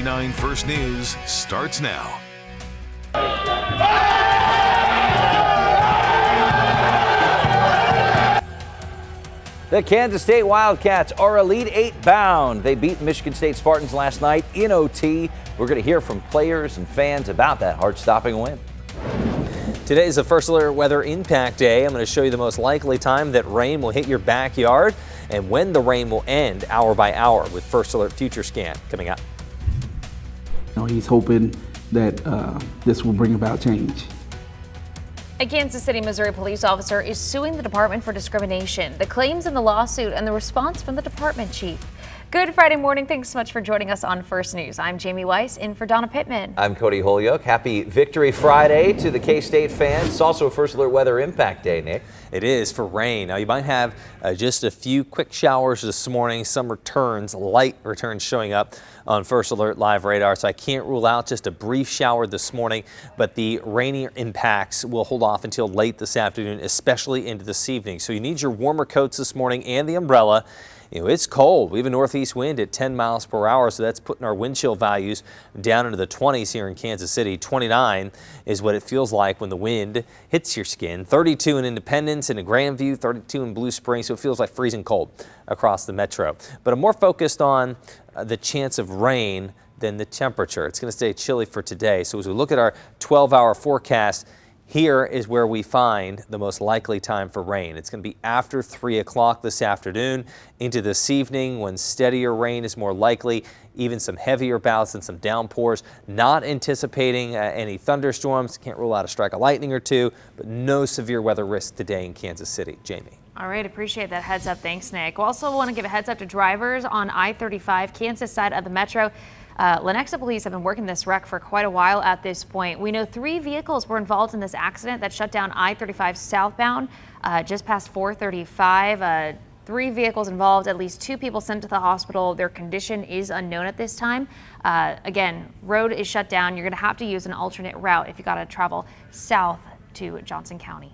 99 First News starts now. The Kansas State Wildcats are Elite Eight bound. They beat Michigan State Spartans last night in OT. We're going to hear from players and fans about that heart-stopping win. Today is the First Alert Weather Impact Day. I'm going to show you the most likely time that rain will hit your backyard and when the rain will end hour by hour with First Alert Future Scan coming up. He's hoping that this will bring about change. A Kansas City, Missouri police officer is suing the department for discrimination. The claims in the lawsuit and the response from the department chief. Good Friday morning. Thanks so much for joining us on First News. I'm Jamie Weiss, in for Donna Pittman. I'm Cody Holyoke. Happy Victory Friday to the K-State fans. It's also a First Alert Weather Impact Day, Nick. It is for rain. Now, you might have just a few quick showers this morning. Some returns, light returns showing up on First Alert Live radar. So I can't rule out just a brief shower this morning, but the rainy impacts will hold off until late this afternoon, especially into this evening. So you need your warmer coats this morning and the umbrella. It's cold. We have a northeast wind at 10 miles per hour, so that's putting our wind chill values down into the 20s here in Kansas City. 29 is what it feels like when the wind hits your skin. 32 in Independence and in Grandview, 32 in Blue Springs, so it feels like freezing cold across the metro. But I'm more focused on the chance of rain than the temperature. It's going to stay chilly for today. So as we look at our 12-hour forecast, here is where we find the most likely time for rain. It's going to be after 3 o'clock this afternoon into this evening when steadier rain is more likely, even some heavier bouts and some downpours. Not anticipating any thunderstorms. Can't rule out a strike of lightning or two, but no severe weather risk today in Kansas City. Jamie. All right, appreciate that heads up. Thanks, Nick. We also want to give a heads up to drivers on I-35, Kansas side of the metro. Lenexa police have been working this wreck for quite a while at this point. We know 3 vehicles were involved in this accident that shut down I-35 southbound just past 435. 3 vehicles involved, at least 2 people sent to the hospital. Their condition is unknown at this time. Again, road is shut down. You're going to have to use an alternate route if you got to travel south to Johnson County.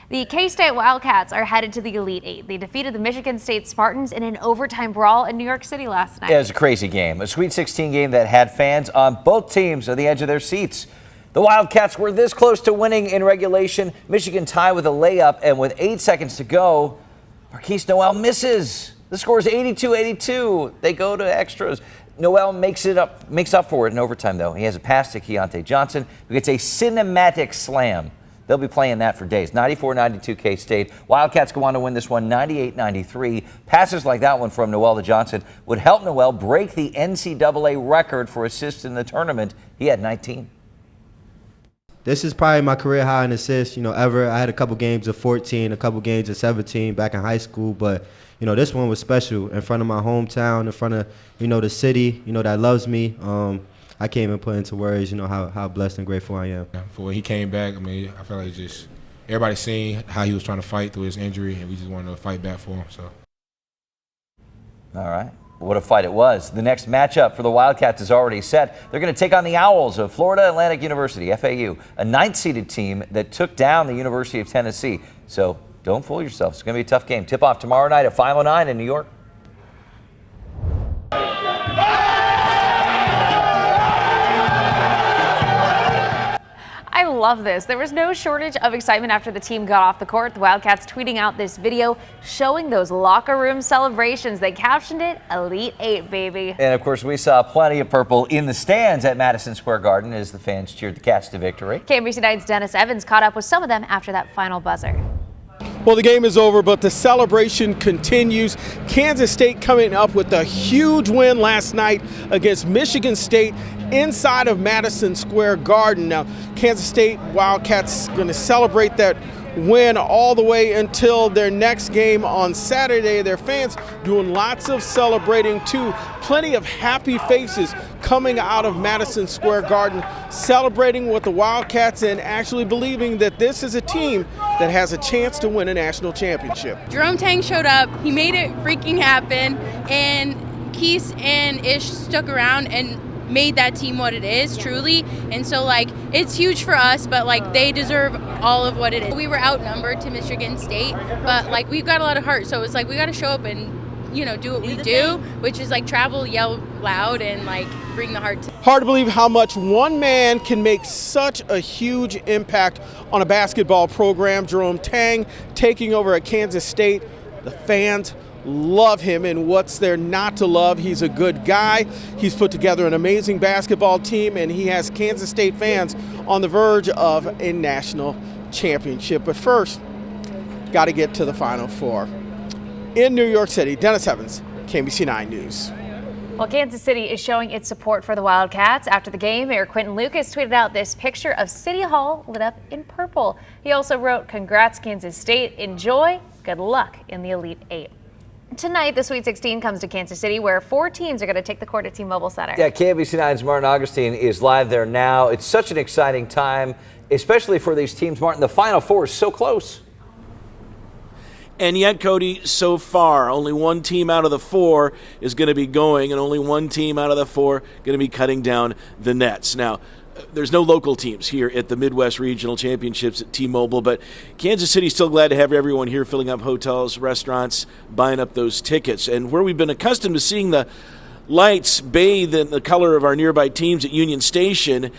The K-State Wildcats are headed to the Elite Eight. They defeated the Michigan State Spartans in an overtime brawl in New York City last night. Yeah, it was a crazy game, a Sweet 16 game that had fans on both teams on the edge of their seats. The Wildcats were this close to winning in regulation. Michigan tied with a layup, and with 8 seconds to go, Marquise Noel misses. The score is 82-82. They go to extras. Noel makes up for it in overtime, though. He has a pass to Keontae Johnson, who gets a cinematic slam. They'll be playing that for days. 94-92 K-State. Wildcats go on to win this one 98-93. Passes like that one from Noel to Johnson would help Noel break the NCAA record for assists in the tournament. He had 19. This is probably my career high in assists, ever. I had a couple games of 14, a couple games of 17 back in high school, but, this one was special in front of my hometown, in front of, the city, that loves me. I can't even put into words, how blessed and grateful I am. For when he came back, I felt like just everybody seen how he was trying to fight through his injury, and we just wanted to fight back for him. So. All right. What a fight it was. The next matchup for the Wildcats is already set. They're going to take on the Owls of Florida Atlantic University, FAU, a 9th-seeded team that took down the University of Tennessee. So don't fool yourself. It's going to be a tough game. Tip-off tomorrow night at 5:09 in New York. I love this. There was no shortage of excitement after the team got off the court. The Wildcats tweeting out this video showing those locker room celebrations. They captioned it, Elite Eight, baby. And of course, we saw plenty of purple in the stands at Madison Square Garden as the fans cheered the Cats to victory. KMBC 9's Dennis Evans caught up with some of them after that final buzzer. Well, the game is over, but the celebration continues. Kansas State coming up with a huge win last night against Michigan State inside of Madison Square Garden. Now, Kansas State Wildcats going to celebrate that win all the way until their next game on Saturday. Their fans doing lots of celebrating too. Plenty of happy faces coming out of Madison Square Garden, celebrating with the Wildcats and actually believing that this is a team that has a chance to win a national championship. Jerome Tang showed up, he made it freaking happen, and Keese and Ish stuck around and made that team what it is, truly. And so, it's huge for us, but, they deserve all of what it is. We were outnumbered to Michigan State, but, we've got a lot of heart, so it's we got to show up and do what we do, which is like travel, yell loud, and like bring the heart to. Hard to believe how much one man can make such a huge impact on a basketball program. Jerome Tang taking over at Kansas State. The fans love him, and what's there not to love? He's a good guy. He's put together an amazing basketball team, and he has Kansas State fans on the verge of a national championship. But first, got to get to the Final Four. In New York City, Dennis Evans, KMBC 9 News. Well, Kansas City is showing its support for the Wildcats. After the game, Mayor Quentin Lucas tweeted out this picture of City Hall lit up in purple. He also wrote, "Congrats, Kansas State. Enjoy. Good luck in the Elite Eight." Tonight, the Sweet 16 comes to Kansas City, where 4 teams are going to take the court at T-Mobile Center. Yeah, KMBC 9's Martin Augustine is live there now. It's such an exciting time, especially for these teams. Martin, the Final Four is so close. And yet, Cody, so far, only one team out of the 4 is going to be going, and only one team out of the 4 going to be cutting down the nets. Now, there's no local teams here at the Midwest Regional Championships at T-Mobile, but Kansas City's still glad to have everyone here filling up hotels, restaurants, buying up those tickets. And where we've been accustomed to seeing the lights bathe in the color of our nearby teams at Union Station,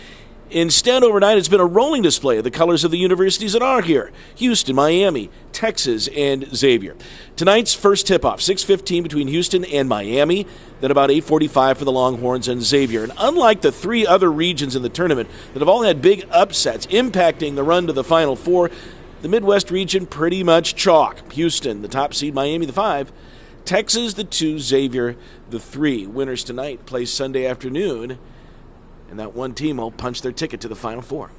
instead, overnight, it's been a rolling display of the colors of the universities that are here: Houston, Miami, Texas, and Xavier. Tonight's first tip-off, 6:15 between Houston and Miami, then about 8:45 for the Longhorns and Xavier. And unlike the 3 other regions in the tournament that have all had big upsets impacting the run to the Final Four, the Midwest region pretty much chalk. Houston, the top seed, Miami, the 5, Texas, the 2, Xavier, the 3. Winners tonight play Sunday afternoon, and that one team will punch their ticket to the Final Four.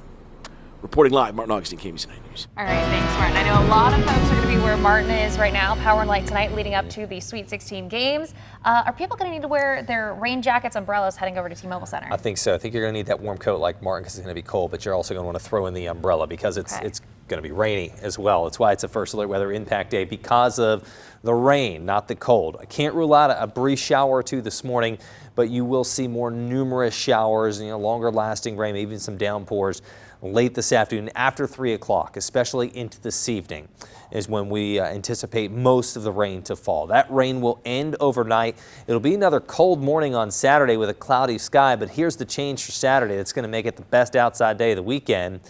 Reporting live, Martin Augustine, KMBC 9 News. All right, thanks, Martin. I know a lot of folks are going to be where Martin is right now, Power and Light tonight, leading up to the Sweet 16 games. Are people going to need to wear their rain jackets, umbrellas, heading over to T-Mobile Center? I think so. I think you're going to need that warm coat like Martin because it's going to be cold, but you're also going to want to throw in the umbrella because it's going to be rainy as well. That's why it's a first alert weather impact day, because of the rain, not the cold. I can't rule out a brief shower or two this morning, but you will see more numerous showers, longer lasting rain, even some downpours late this afternoon after 3 o'clock, especially into this evening, is when we anticipate most of the rain to fall. That rain will end overnight. It'll be another cold morning on Saturday with a cloudy sky, but here's the change for Saturday that's going to make it the best outside day of the weekend.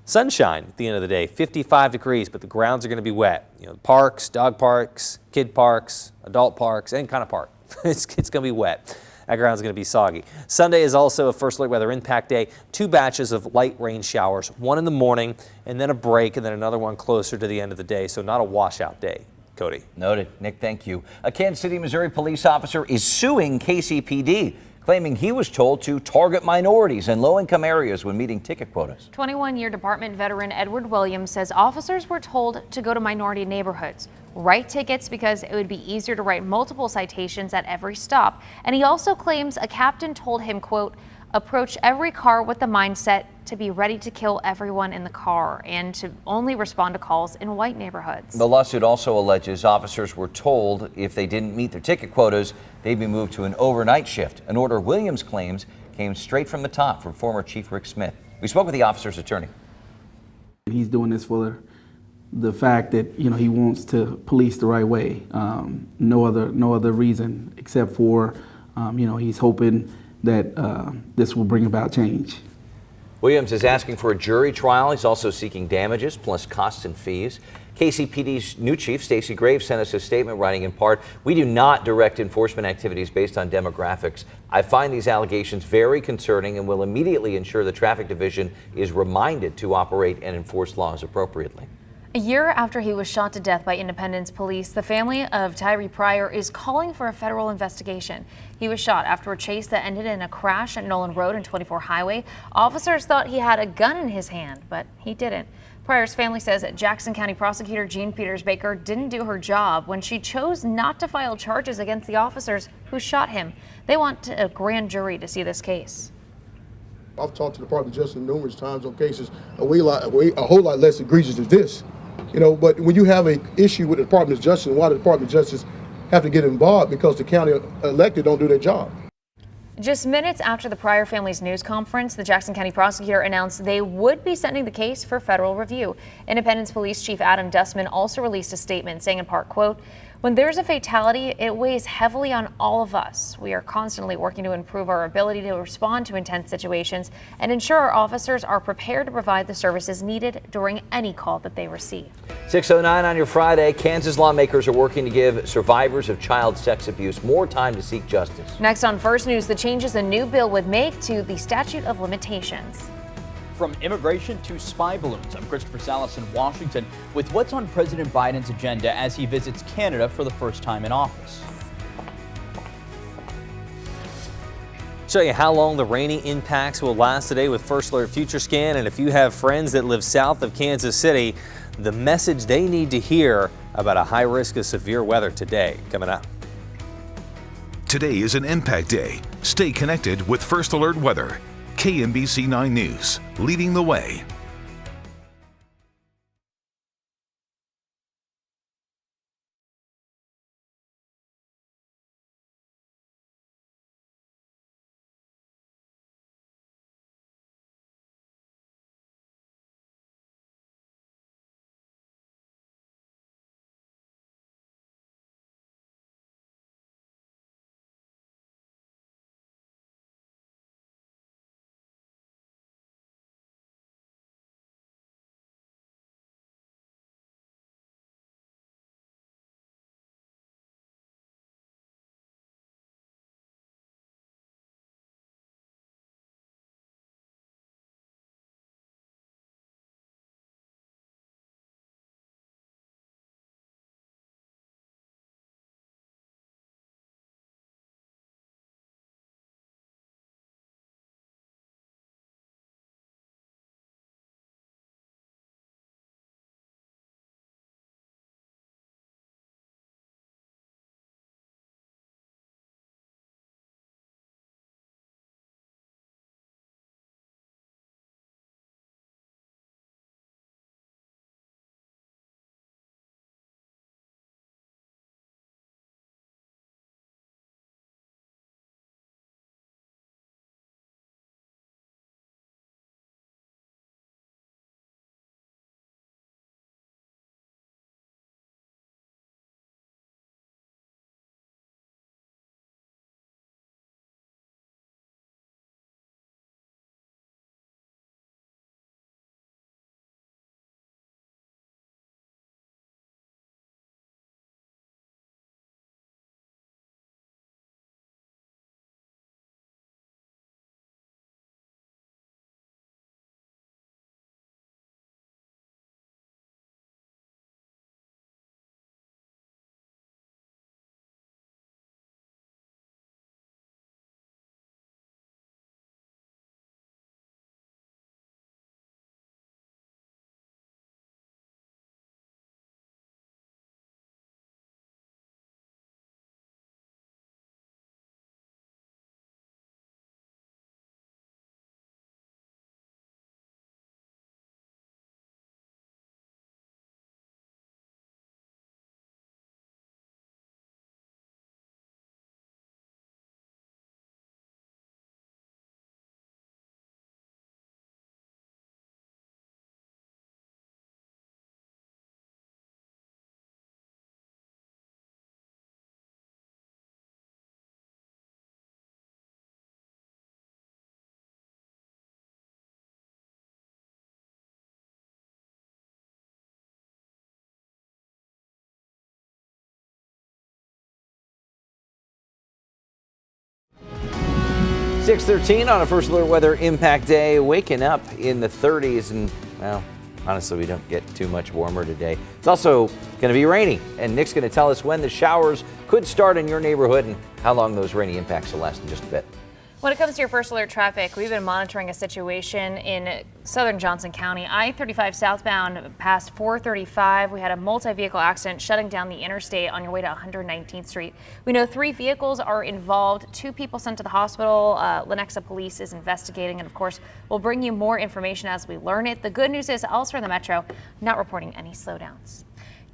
Sunshine at the end of the day, 55 degrees, but the grounds are going to be wet. Parks, dog parks, kid parks, adult parks, any kind of park. It's going to be wet. That ground's going to be soggy. Sunday is also a first alert weather impact day. 2 batches of light rain showers, one in the morning and then a break and then another one closer to the end of the day. So not a washout day. Cody. Noted. Nick, thank you. A Kansas City, Missouri police officer is suing KCPD, claiming he was told to target minorities in low-income areas when meeting ticket quotas. 21-year department veteran Edward Williams says officers were told to go to minority neighborhoods, write tickets because it would be easier to write multiple citations at every stop. And he also claims a captain told him, quote, approach every car with the mindset to be ready to kill everyone in the car and to only respond to calls in white neighborhoods. The lawsuit also alleges officers were told if they didn't meet their ticket quotas, they'd be moved to an overnight shift, an order Williams claims came straight from the top from former Chief Rick Smith. We spoke with the officer's attorney. He's doing this for the fact that he wants to police the right way. No other reason except for he's hoping that this will bring about change. Williams is asking for a jury trial. He's also seeking damages plus costs and fees. KCPD's new chief, Stacey Graves, sent us a statement writing in part, we do not direct enforcement activities based on demographics. I find these allegations very concerning and will immediately ensure the traffic division is reminded to operate and enforce laws appropriately. A year after he was shot to death by Independence police, the family of Tyree Pryor is calling for a federal investigation. He was shot after a chase that ended in a crash at Nolan Road and 24 Highway. Officers thought he had a gun in his hand, but he didn't. Pryor's family says that Jackson County Prosecutor Jean Peters Baker didn't do her job when she chose not to file charges against the officers who shot him. They want a grand jury to see this case. I've talked to the Department of Justice numerous times on cases a whole lot less egregious than this. But when you have an issue with the Department of Justice, why the Department of Justice have to get involved? Because the county elected don't do their job. Just minutes after the Pryor family's news conference, the Jackson County prosecutor announced they would be sending the case for federal review. Independence Police Chief Adam Dustman also released a statement saying in part, quote, When there's a fatality, it weighs heavily on all of us. We are constantly working to improve our ability to respond to intense situations and ensure our officers are prepared to provide the services needed during any call that they receive. 6:09 on your Friday. Kansas lawmakers are working to give survivors of child sex abuse more time to seek justice. Next on First News, the changes a new bill would make to the statute of limitations. From immigration to spy balloons, I'm Christopher Salas in Washington with what's on President Biden's agenda as he visits Canada for the first time in office. Show you how long the rainy impacts will last today with First Alert Future Scan. And if you have friends that live south of Kansas City, the message they need to hear about a high risk of severe weather today coming up. Today is an impact day. Stay connected with First Alert Weather. KMBC 9 News, leading the way. .13 on a First Alert Weather Impact Day. Waking up in the 30s, and well, honestly, we don't get too much warmer today. It's also going to be rainy, and Nick's going to tell us when the showers could start in your neighborhood and how long those rainy impacts will last in just a bit. When it comes to your First Alert traffic, we've been monitoring a situation in southern Johnson County. I-35 southbound past 435. We had a multi-vehicle accident shutting down the interstate on your way to 119th Street. We know 3 vehicles are involved, 2 people sent to the hospital. Lenexa Police is investigating, and of course, we'll bring you more information as we learn it. The good news is elsewhere in the metro, not reporting any slowdowns.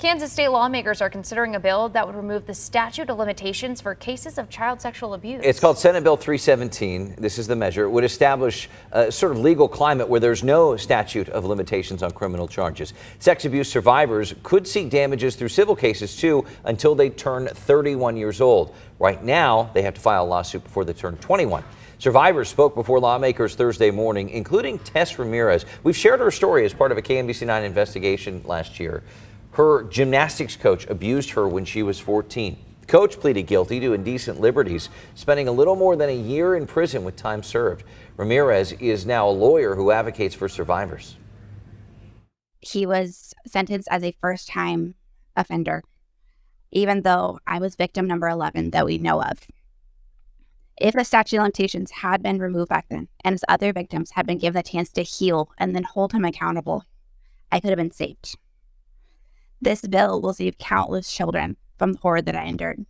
Kansas state lawmakers are considering a bill that would remove the statute of limitations for cases of child sexual abuse. It's called Senate Bill 317. This is the measure. It would establish a sort of legal climate where there's no statute of limitations on criminal charges. Sex abuse survivors could seek damages through civil cases, too, until they turn 31 years old. Right now, they have to file a lawsuit before they turn 21. Survivors spoke before lawmakers Thursday morning, including Tess Ramirez. We've shared her story as part of a KMBC9 investigation last year. Her gymnastics coach abused her when she was 14. The coach pleaded guilty to indecent liberties, spending a little more than a year in prison with time served. Ramirez is now a lawyer who advocates for survivors. He was sentenced as a first-time offender, even though I was victim number 11 that we know of. If the statute of limitations had been removed back then and his other victims had been given the chance to heal and then hold him accountable, I could have been saved. This bill will save countless children from the horror that I endured.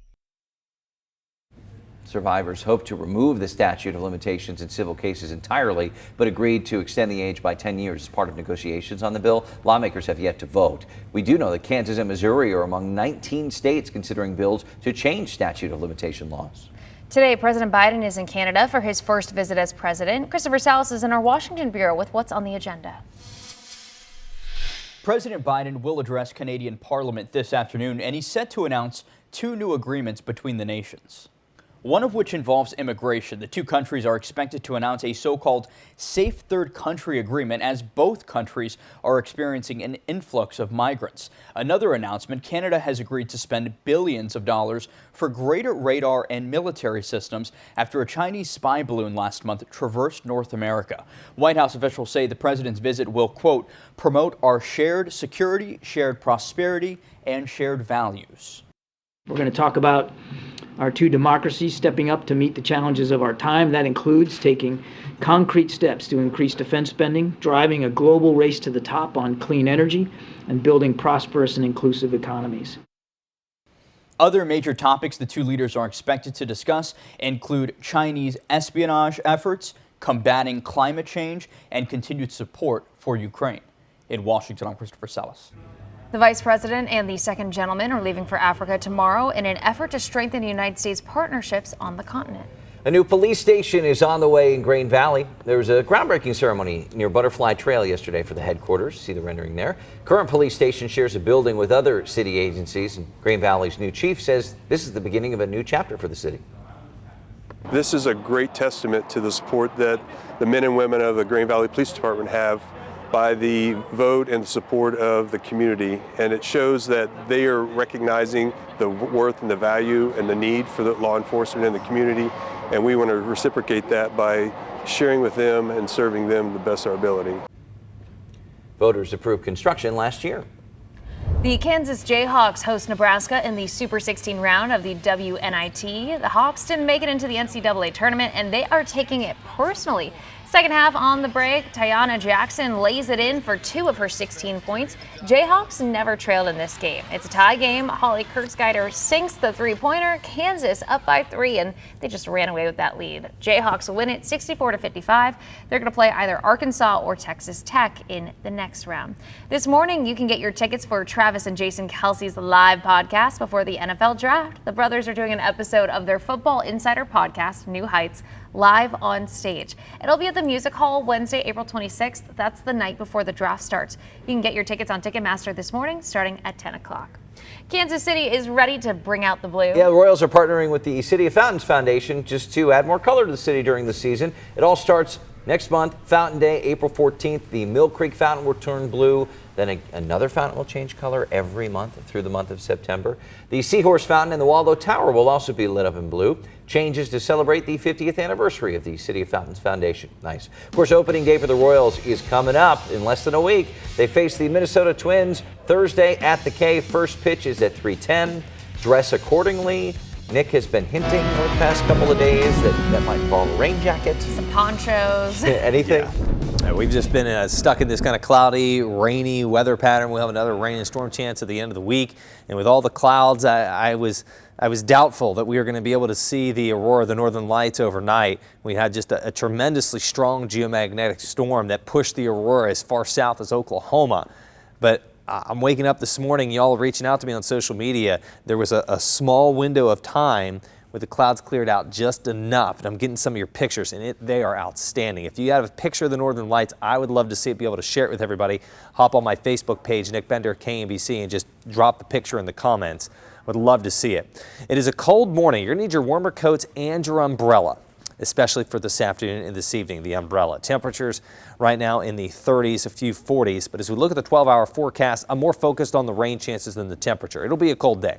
Survivors hope to remove the statute of limitations in civil cases entirely, but agreed to extend the age by 10 years as part of negotiations on the bill. Lawmakers have yet to vote. We do know that Kansas and Missouri are among 19 states considering bills to change statute of limitation laws. Today, President Biden is in Canada for his first visit as president. Christopher Salas is in our Washington bureau with what's on the agenda. President Biden will address Canadian Parliament this afternoon, and he's set to announce 2 new agreements between the nations. One of which involves immigration. The 2 countries are expected to announce a so-called safe third country agreement as both countries are experiencing an influx of migrants. Another announcement, Canada has agreed to spend billions of dollars for greater radar and military systems after a Chinese spy balloon last month traversed North America. White House officials say the president's visit will, quote, promote our shared security, shared prosperity, and shared values. We're going to talk about our 2 democracies stepping up to meet the challenges of our time. That includes taking concrete steps to increase defense spending, driving a global race to the top on clean energy, and building prosperous and inclusive economies. Other major topics the 2 leaders are expected to discuss include Chinese espionage efforts, combating climate change, and continued support for Ukraine. In Washington, I'm Christopher Salas. The vice president and the second gentleman are leaving for Africa tomorrow in an effort to strengthen the United States partnerships on the continent. A new police station is on the way in Grain Valley. There was a groundbreaking ceremony near Butterfly Trail yesterday for the headquarters. See the rendering there. Current police station shares a building with other city agencies, and Grain Valley's new chief says this is the beginning of a new chapter for the city. This is a great testament to the support that the men and women of the Grain Valley Police Department have by the vote and the support of the community, and it shows that they are recognizing the worth and the value and the need for the law enforcement in the community, and we want to reciprocate that by sharing with them and serving them the best of our ability. Voters approved construction last year. The Kansas Jayhawks host Nebraska in the Super 16 round of the WNIT. The Hawks didn't make it into the NCAA tournament, and they are taking it personally. Second half on the break, Tiana Jackson lays it in for 2 of her 16 points. Jayhawks never trailed in this game. It's a tie game. Holly Kurtzgeider sinks the 3-pointer. Kansas up by 3, and they just ran away with that lead. Jayhawks win it 64-55. They're going to play either Arkansas or Texas Tech in the next round. This morning, you can get your tickets for Travis and Jason Kelce's live podcast before the NFL draft. The brothers are doing an episode of their Football Insider podcast, New Heights, live on stage. It'll be at the Music Hall Wednesday, April 26th. That's the night before the draft starts. You can get your tickets on Ticketmaster this morning, starting at 10 o'clock. Kansas City is ready to bring out the blue. Yeah, the Royals are partnering with the City of Fountains Foundation just to add more color to the city during the season. It all starts next month, Fountain Day, April 14th. The Mill Creek Fountain will turn blue. Then another fountain will change color every month through the month of September. The Seahorse Fountain in the Waldo Tower will also be lit up in blue. Changes to celebrate the 50th anniversary of the City of Fountains Foundation. Nice. Of course, opening day for the Royals is coming up in less than a week. They face the Minnesota Twins Thursday at the K. First pitch is at 3:10. Dress accordingly. Nick has been hinting over the past couple of days that might involve a rain jacket. Some ponchos. Anything? Yeah. We've just been stuck in this kind of cloudy, rainy weather pattern. We'll have another rain and storm chance at the end of the week. And with all the clouds, I was doubtful that we were going to be able to see the aurora of the northern lights overnight. We had just a tremendously strong geomagnetic storm that pushed the aurora as far south as Oklahoma. But I'm waking up this morning, y'all reaching out to me on social media. There was a small window of time where the clouds cleared out just enough. And I'm getting some of your pictures, and they are outstanding. If you have a picture of the Northern Lights, I would love to see it, be able to share it with everybody. Hop on my Facebook page, Nick Bender, KMBC, and just drop the picture in the comments. Would love to see it. It is a cold morning. You're going to need your warmer coats and your umbrella, especially for this afternoon and this evening, the umbrella. Temperatures right now in the 30s, a few 40s. But as we look at the 12-hour forecast, I'm more focused on the rain chances than the temperature. It'll be a cold day.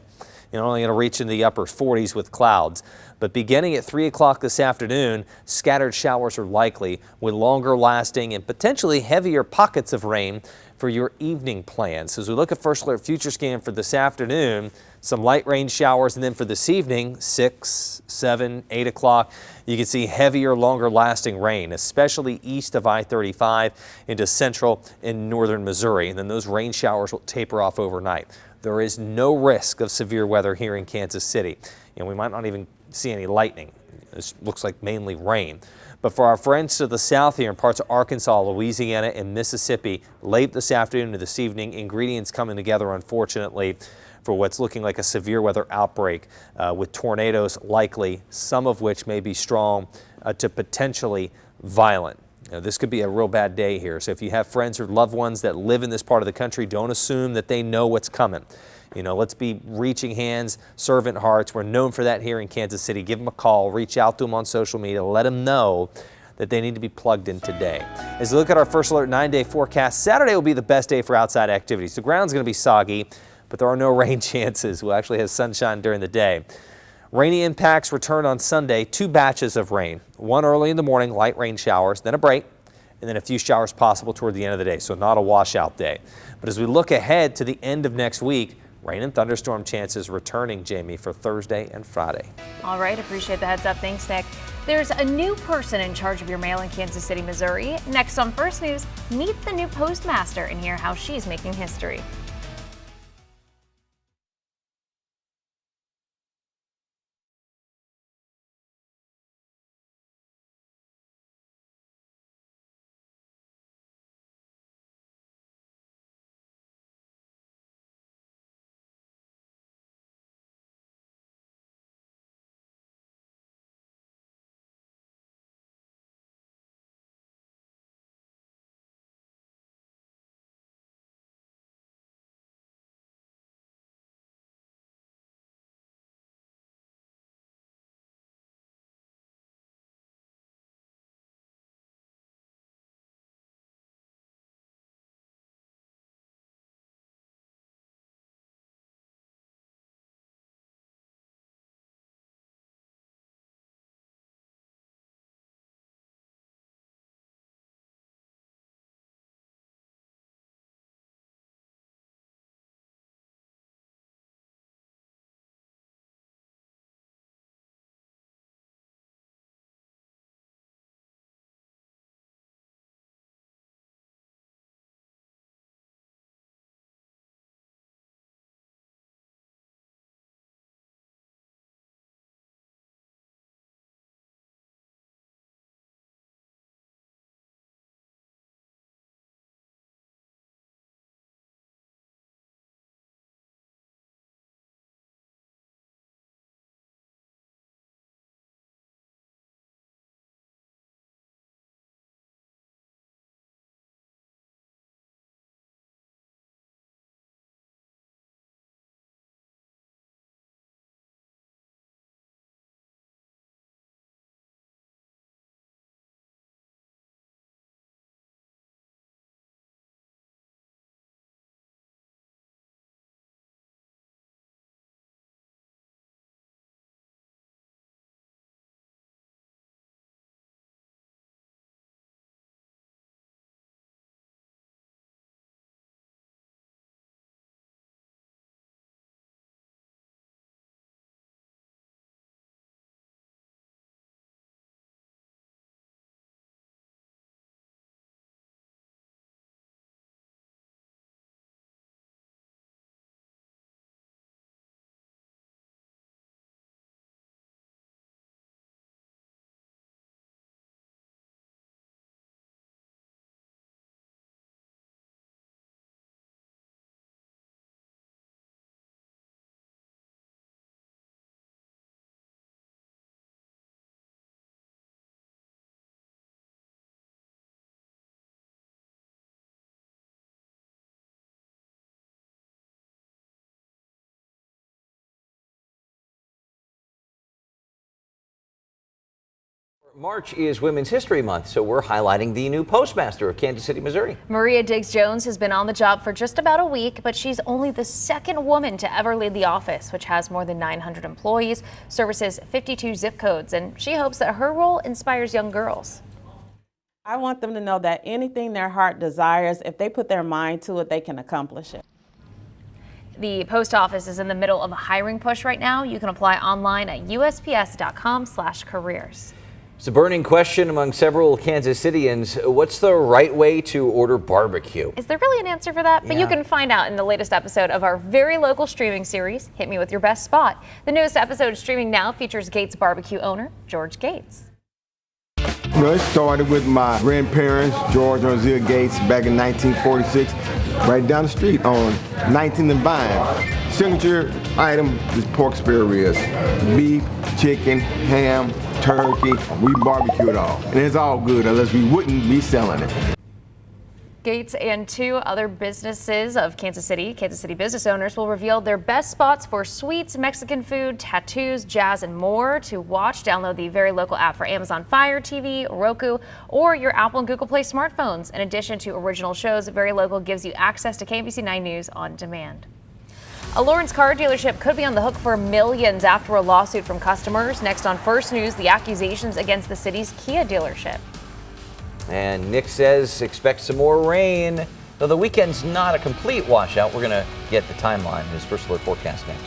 You're only going to reach in the upper 40s with clouds. But beginning at 3 o'clock this afternoon, scattered showers are likely with longer lasting and potentially heavier pockets of rain for your evening plans. So as we look at First Alert Future Scan for this afternoon, some light rain showers, and then for this evening, 6, 7, 8 o'clock, you can see heavier, longer lasting rain, especially east of I-35 into central and northern Missouri. And then those rain showers will taper off overnight. There is no risk of severe weather here in Kansas City. We might not even see any lightning. This looks like mainly rain. But for our friends to the south here in parts of Arkansas, Louisiana, and Mississippi, late this afternoon to this evening, ingredients coming together, unfortunately, for what's looking like a severe weather outbreak with tornadoes likely, some of which may be strong to potentially violent. This could be a real bad day here. So if you have friends or loved ones that live in this part of the country, don't assume that they know what's coming. Let's be reaching hands, servant hearts. We're known for that here in Kansas City. Give them a call, reach out to them on social media, let them know that they need to be plugged in today. As we look at our First Alert 9-day forecast, Saturday will be the best day for outside activities. The ground's going to be soggy, but there are no rain chances. We'll actually have sunshine during the day. Rainy impacts return on Sunday, 2 batches of rain. One early in the morning, light rain showers, then a break, and then a few showers possible toward the end of the day, so not a washout day. But as we look ahead to the end of next week, rain and thunderstorm chances returning, Jamie, for Thursday and Friday. All right, appreciate the heads up. Thanks, Nick. There's a new person in charge of your mail in Kansas City, Missouri. Next on First News, meet the new postmaster and hear how she's making history. March is Women's History Month, so we're highlighting the new postmaster of Kansas City, Missouri. Maria Diggs-Jones has been on the job for just about a week, but she's only the second woman to ever lead the office, which has more than 900 employees, services 52 zip codes, and she hopes that her role inspires young girls. I want them to know that anything their heart desires, if they put their mind to it, they can accomplish it. The post office is in the middle of a hiring push right now. You can apply online at usps.com/careers. It's a burning question among several Kansas Cityans. What's the right way to order barbecue? Is there really an answer for that? But you can find out in the latest episode of our very local streaming series, Hit Me With Your Best Spot. The newest episode streaming now features Gates Barbecue owner, George Gates. You know, it started with my grandparents, George and Zia Gates, back in 1946, right down the street on 19th and Vine. Signature item is pork spare ribs, beef, chicken, ham, turkey. We barbecue it all, and it's all good, unless we wouldn't be selling it. Gates and two other businesses of Kansas City business owners will reveal their best spots for sweets, Mexican food, tattoos, jazz, and more. To watch, download the Very Local app for Amazon Fire TV, Roku, or your Apple and Google Play smartphones. In addition to original shows, Very Local gives you access to KMBC 9 News on demand. A Lawrence car dealership could be on the hook for millions after a lawsuit from customers. Next on First News, the accusations against the city's Kia dealership. And Nick says expect some more rain. Though the weekend's not a complete washout, we're going to get the timeline. His First Alert forecast next.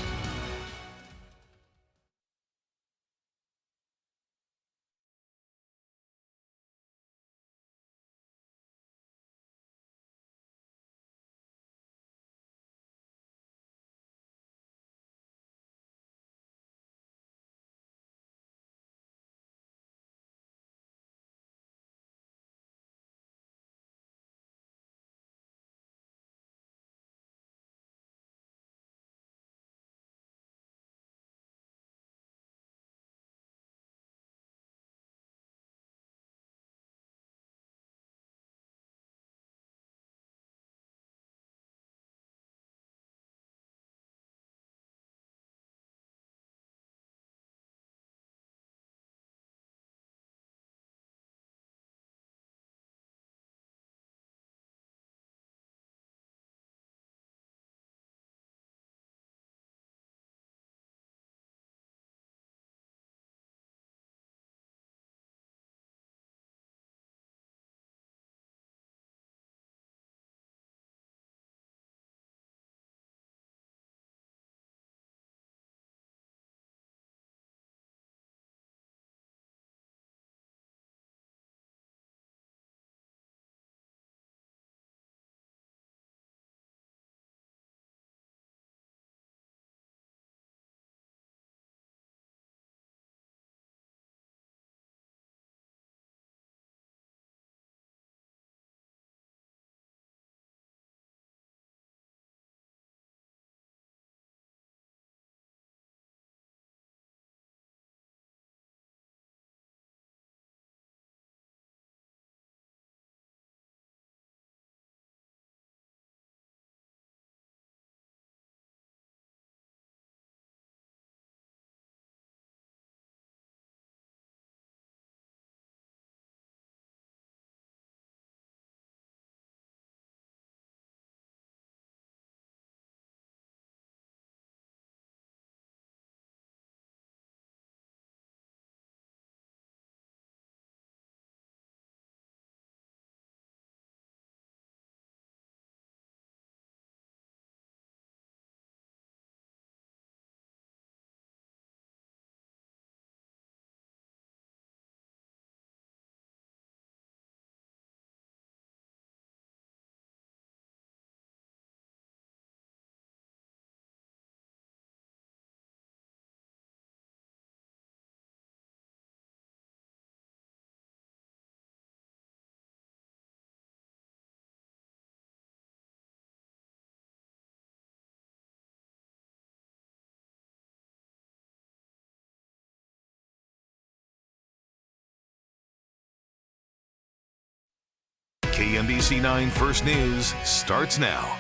KMBC 9 First News starts now.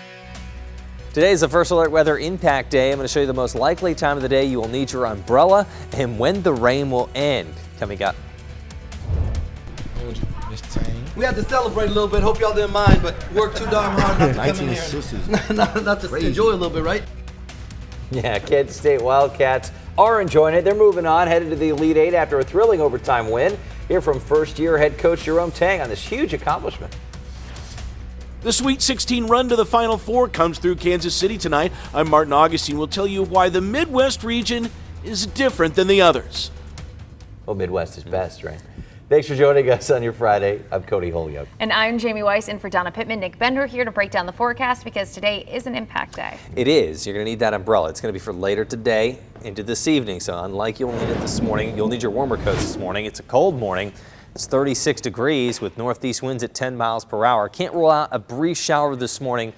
Today is the First Alert Weather Impact Day. I'm going to show you the most likely time of the day you will need your umbrella and when the rain will end. Coming up. Told you, Mr. Tang. We had to celebrate a little bit. Hope y'all didn't mind, but worked too darn hard not to come in 19 here. assists. not to enjoy a little bit, right? Yeah, Kansas State Wildcats are enjoying it. They're moving on, headed to the Elite Eight after a thrilling overtime win. Hear from first-year head coach Jerome Tang on this huge accomplishment. The Sweet 16 run to the Final Four comes through Kansas City tonight. I'm Martin Augustine. We'll tell you why the Midwest region is different than the others. Well, Midwest is best, right? Thanks for joining us on your Friday. I'm Cody Holyoke. And I'm Jamie Weiss, in for Donna Pittman. Nick Bender here to break down the forecast because today is an impact day. It is. You're going to need that umbrella. It's going to be for later today into this evening. So unlike you'll need it this morning, you'll need your warmer coats this morning. It's a cold morning. It's 36 degrees with northeast winds at 10 miles per hour. Can't rule out a brief shower this morning,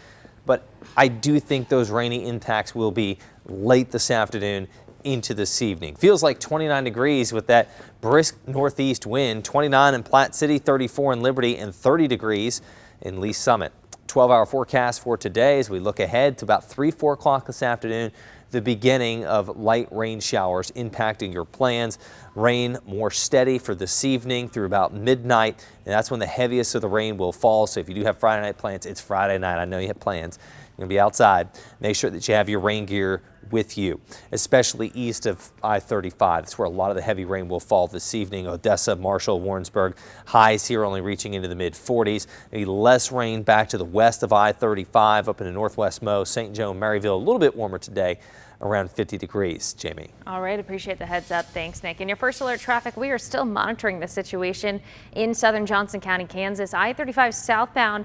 but I do think those rainy impacts will be late this afternoon into this evening. Feels like 29 degrees with that brisk northeast wind, 29 in Platte City, 34 in Liberty, and 30 degrees in Lee Summit. 12-hour forecast for today as we look ahead to about 3-4 o'clock this afternoon, the beginning of light rain showers impacting your plans. Rain more steady for this evening through about midnight, and that's when the heaviest of the rain will fall. So if you do have Friday night plans, it's Friday night. I know you have plans. You're going to be outside. Make sure that you have your rain gear with you, especially east of I-35. That's where a lot of the heavy rain will fall this evening. Odessa, Marshall, Warrensburg, highs here only reaching into the mid-40s. Maybe less rain back to the west of I-35 up into northwest Mo, St. Joe, Maryville. A little bit warmer today, around 50 degrees. Jamie. All right, appreciate the heads up. Thanks, Nick. In your first alert traffic, we are still monitoring the situation in southern Johnson County, Kansas. I-35 southbound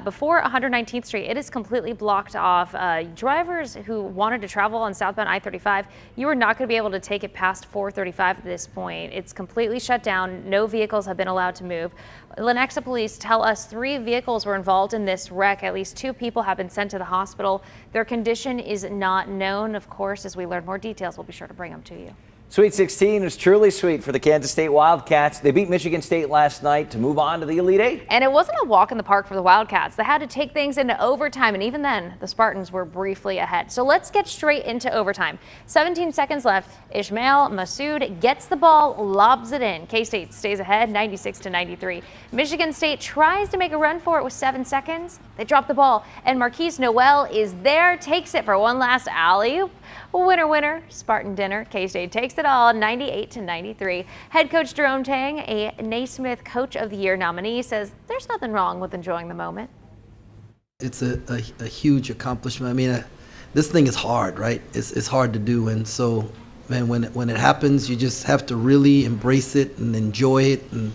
before 119th Street, it is completely blocked off. Drivers who wanted to travel on southbound I-35, you are not going to be able to take it past 435 at this point. It's completely shut down. No vehicles have been allowed to move. Lenexa police tell us 3 vehicles were involved in this wreck. At least 2 people have been sent to the hospital. Their condition is not known. Of course, as we learn more details, we'll be sure to bring them to you. Sweet 16 was truly sweet for the Kansas State Wildcats. They beat Michigan State last night to move on to the Elite Eight. And it wasn't a walk in the park for the Wildcats. They had to take things into overtime, and even then, the Spartans were briefly ahead. So let's get straight into overtime. 17 seconds left. Ishmael Massoud gets the ball, lobs it in. K-State stays ahead, 96-93. Michigan State tries to make a run for it with 7 seconds. They drop the ball, and Marquise Noel is there, takes it for one last alley-oop. Winner, winner, Spartan dinner. K-State takes it all, 98-93. Head coach Jerome Tang, a Naismith Coach of the Year nominee, says there's nothing wrong with enjoying the moment. It's a huge accomplishment. I mean, this thing is hard, right? It's hard to do, and so, man, when it happens, you just have to really embrace it and enjoy it, and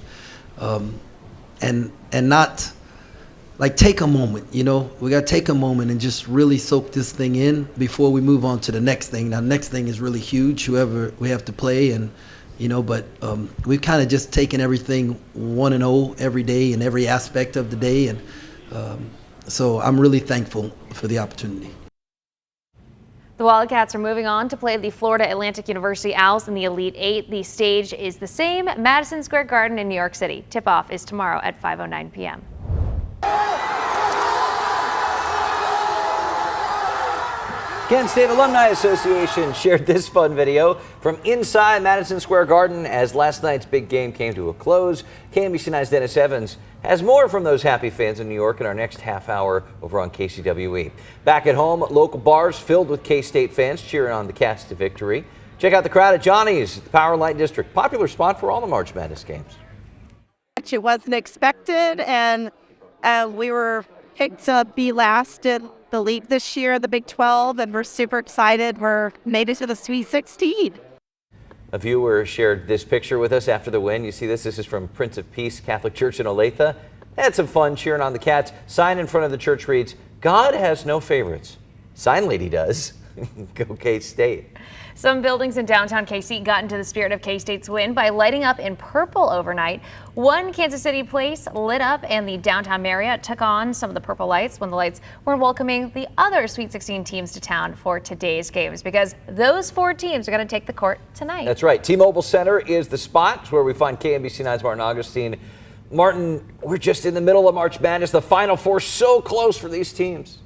not. Like, take a moment, you know? We got to take a moment and just really soak this thing in before we move on to the next thing. Now, the next thing is really huge, whoever we have to play, and, you know, but we've kind of just taken everything 1-0 every day in every aspect of the day, and so I'm really thankful for the opportunity. The Wildcats are moving on to play the Florida Atlantic University Owls in the Elite Eight. The stage is the same, Madison Square Garden in New York City. Tip-off is tomorrow at 5:09 p.m. Kansas State Alumni Association shared this fun video from inside Madison Square Garden as last night's big game came to a close. KMBC 9's Dennis Evans has more from those happy fans in New York in our next half hour over on KCWE. Back at home, local bars filled with K-State fans cheering on the Cats to victory. Check out the crowd at Johnny's, the Power Light District, popular spot for all the March Madness games. It wasn't expected, and we were picked to be last in the league this year, the Big 12, and we're super excited. We're made it to the Sweet 16. A viewer shared this picture with us after the win. You see this? This is from Prince of Peace Catholic Church in Olathe. They had some fun cheering on the Cats. Sign in front of the church reads, "God has no favorites. Sign lady does." Go K-State. Some buildings in downtown KC got into the spirit of K-State's win by lighting up in purple overnight. One Kansas City place lit up, and the downtown Marriott took on some of the purple lights when the lights were welcoming the other Sweet 16 teams to town for today's games, because those 4 teams are going to take the court tonight. That's right. T-Mobile Center is the spot. It's where we find KMBC 9's Martin Augustine. Martin, we're just in the middle of March Madness. The Final Four so close for these teams.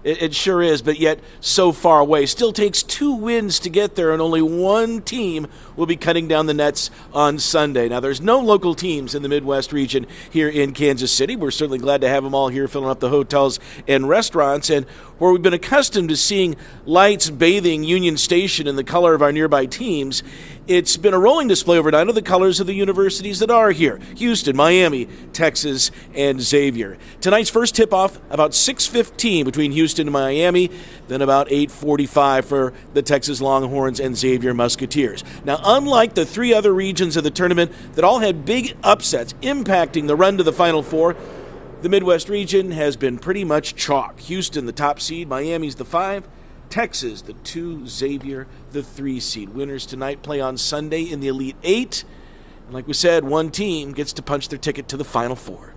It sure is, but yet so far away. Still takes 2 wins to get there, and only one team will be cutting down the nets on Sunday. Now, there's no local teams in the Midwest region here in Kansas City. We're certainly glad to have them all here filling up the hotels and restaurants. And where we've been accustomed to seeing lights bathing Union Station in the color of our nearby teams, it's been a rolling display overnight of the colors of the universities that are here: Houston, Miami, Texas, and Xavier. Tonight's first tip-off about 6:15 between Houston and Miami, then about 8:45 for the Texas Longhorns and Xavier Musketeers. Now, unlike the 3 other regions of the tournament that all had big upsets impacting the run to the Final Four, the Midwest region has been pretty much chalk. Houston, the top seed, Miami's the 5, Texas, the 2, Xavier, the 3 seed. Winners tonight play on Sunday in the Elite 8. And like we said, one team gets to punch their ticket to the Final Four.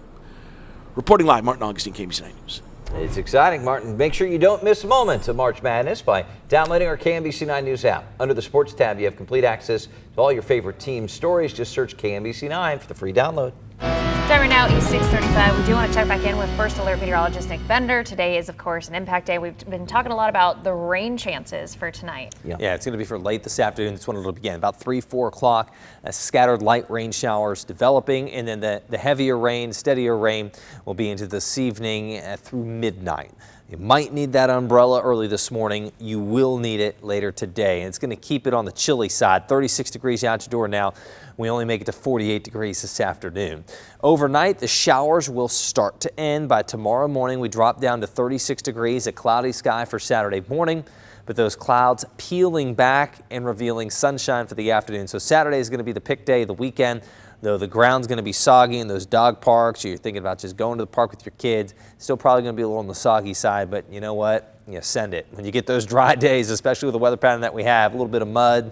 Reporting live, Martin Augustine, KMBC9 News. It's exciting, Martin. Make sure you don't miss a moment of March Madness by downloading our KMBC9 News app. Under the Sports tab, you have complete access to all your favorite team stories. Just search KMBC9 for the free download. Time right now is 6:35. We do want to check back in with First Alert meteorologist Nick Bender. Today is, of course, an impact day. We've been talking a lot about the rain chances for tonight. Yeah, it's going to be for late this afternoon. That's when it'll begin, about 3, 4 o'clock. Scattered light rain showers developing, and then the heavier rain, steadier rain will be into this evening through midnight. You might need that umbrella early this morning. You will need it later today. And it's going to keep it on the chilly side. 36 degrees out your door now. We only make it to 48 degrees this afternoon. Overnight, the showers will start to end. By tomorrow morning, we drop down to 36 degrees, a cloudy sky for Saturday morning. But those clouds peeling back and revealing sunshine for the afternoon. So Saturday is going to be the pick day of the weekend. Though the ground's going to be soggy in those dog parks, or you're thinking about just going to the park with your kids, still probably going to be a little on the soggy side, but you know what? Send it. When you get those dry days, especially with the weather pattern that we have, a little bit of mud,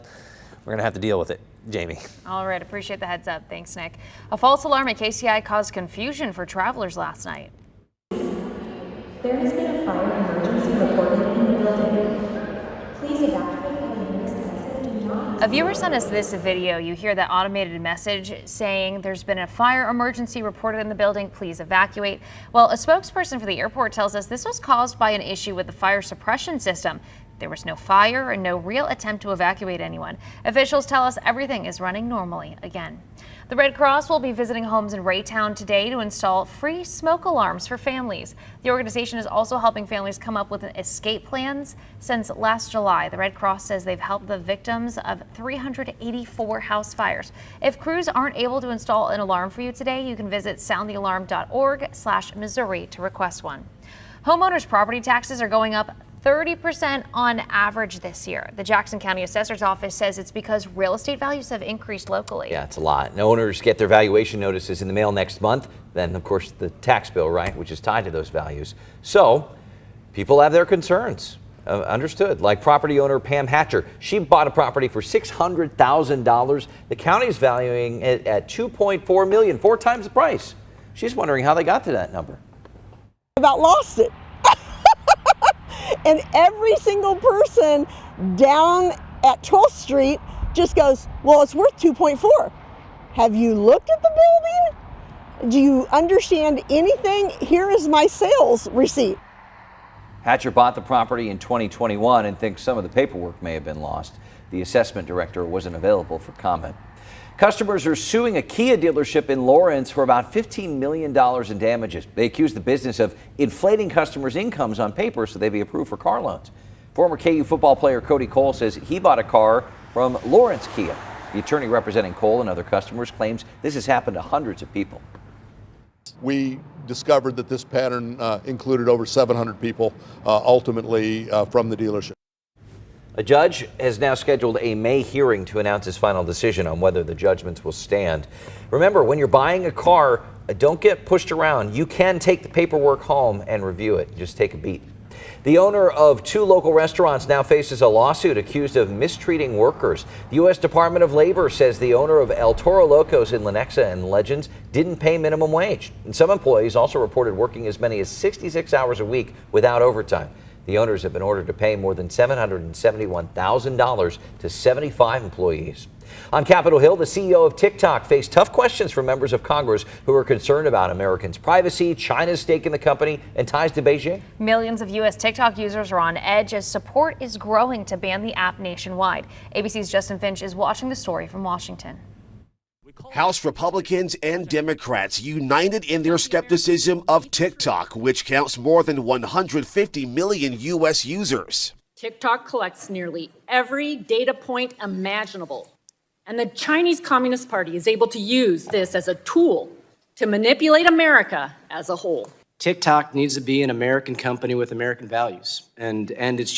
we're going to have to deal with it. Jamie. All right, appreciate the heads up. Thanks, Nick. A false alarm at KCI caused confusion for travelers last night. There has been a fire emergency reported in the building. Please evacuate. A viewer sent us this video. You hear that automated message saying there's been a fire emergency reported in the building. Please evacuate. Well, a spokesperson for the airport tells us this was caused by an issue with the fire suppression system. There was no fire and no real attempt to evacuate anyone. Officials tell us everything is running normally again. The Red Cross will be visiting homes in Raytown today to install free smoke alarms for families. The organization is also helping families come up with escape plans. Since last July, the Red Cross says they've helped the victims of 384 house fires. If crews aren't able to install an alarm for you today, you can visit soundthealarm.org/Missouri to request one. Homeowners' property taxes are going up 30% on average this year. The Jackson County Assessor's Office says it's because real estate values have increased locally. Yeah, it's a lot. And owners get their valuation notices in the mail next month. Then, of course, the tax bill, right, which is tied to those values. So people have their concerns. Understood. Like property owner Pam Hatcher. She bought a property for $600,000. The county's valuing it at $2.4 million, 4 times the price. She's wondering how they got to that number. About lost it. And every single person down at 12th Street just goes, well, it's worth 2.4. Have you looked at the building? Do you understand anything? Here is my sales receipt. Hatcher bought the property in 2021 and thinks some of the paperwork may have been lost. The assessment director wasn't available for comment. Customers are suing a Kia dealership in Lawrence for about $15 million in damages. They accuse the business of inflating customers' incomes on paper so they be approved for car loans. Former KU football player Cody Cole says he bought a car from Lawrence Kia. The attorney representing Cole and other customers claims this has happened to hundreds of people. We discovered that this pattern included over 700 people ultimately from the dealership. A judge has now scheduled a May hearing to announce his final decision on whether the judgments will stand. Remember, when you're buying a car, don't get pushed around. You can take the paperwork home and review it. Just take a beat. The owner of 2 local restaurants now faces a lawsuit accused of mistreating workers. The U.S. Department of Labor says the owner of El Toro Locos in Lenexa and Legends didn't pay minimum wage. And some employees also reported working as many as 66 hours a week without overtime. The owners have been ordered to pay more than $771,000 to 75 employees. On Capitol Hill, the CEO of TikTok faced tough questions from members of Congress who are concerned about Americans' privacy, China's stake in the company, and ties to Beijing. Millions of U.S. TikTok users are on edge as support is growing to ban the app nationwide. ABC's Justin Finch is watching the story from Washington. House Republicans and Democrats united in their skepticism of TikTok, which counts more than 150 million U.S. users. TikTok collects nearly every data point imaginable, and the Chinese Communist Party is able to use this as a tool to manipulate America as a whole. TikTok needs to be an American company with American values and end its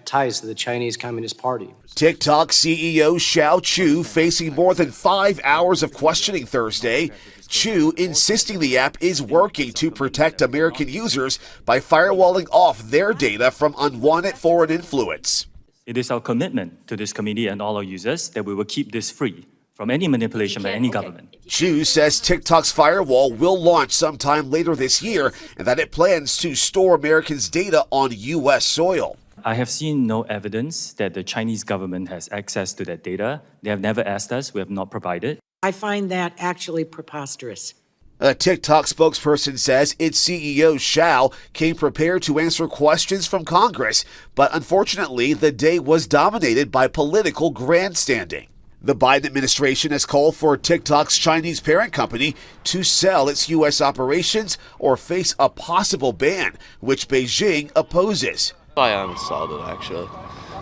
ties to the Chinese Communist Party. TikTok CEO Xiao Chu facing more than 5 hours of questioning Thursday. Chu insisting the app is working to protect American users by firewalling off their data from unwanted foreign influence. It is our commitment to this committee and all our users that we will keep this free from any manipulation by any government. Chu says TikTok's firewall will launch sometime later this year and that it plans to store Americans' data on U.S. soil. I have seen no evidence that the Chinese government has access to that data. They have never asked us. We have not provided. I find that actually preposterous. A TikTok spokesperson says its CEO, Xiao, came prepared to answer questions from Congress, but unfortunately, the day was dominated by political grandstanding. The Biden administration has called for TikTok's Chinese parent company to sell its U.S. operations or face a possible ban, which Beijing opposes. I uninstalled it, actually,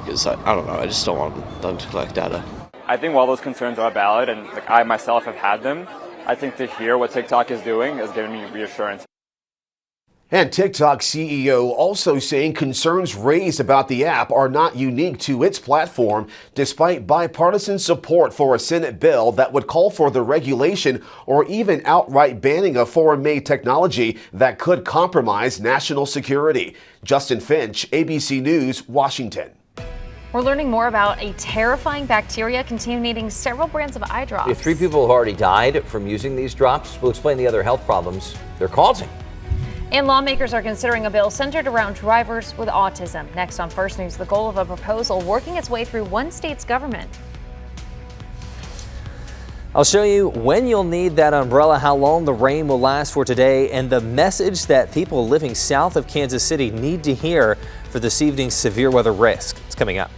because I don't know, I just don't want them to collect data. I think while those concerns are valid, and I myself have had them, I think to hear what TikTok is doing is giving me reassurance. And TikTok CEO also saying concerns raised about the app are not unique to its platform, despite bipartisan support for a Senate bill that would call for the regulation or even outright banning of foreign-made technology that could compromise national security. Justin Finch, ABC News, Washington. We're learning more about a terrifying bacteria contaminating several brands of eye drops. 3 people have already died from using these drops. We'll explain the other health problems they're causing. And lawmakers are considering a bill centered around drivers with autism. Next on First News, the goal of a proposal working its way through one state's government. I'll show you when you'll need that umbrella, how long the rain will last for today, and the message that people living south of Kansas City need to hear for this evening's severe weather risk. It's coming up.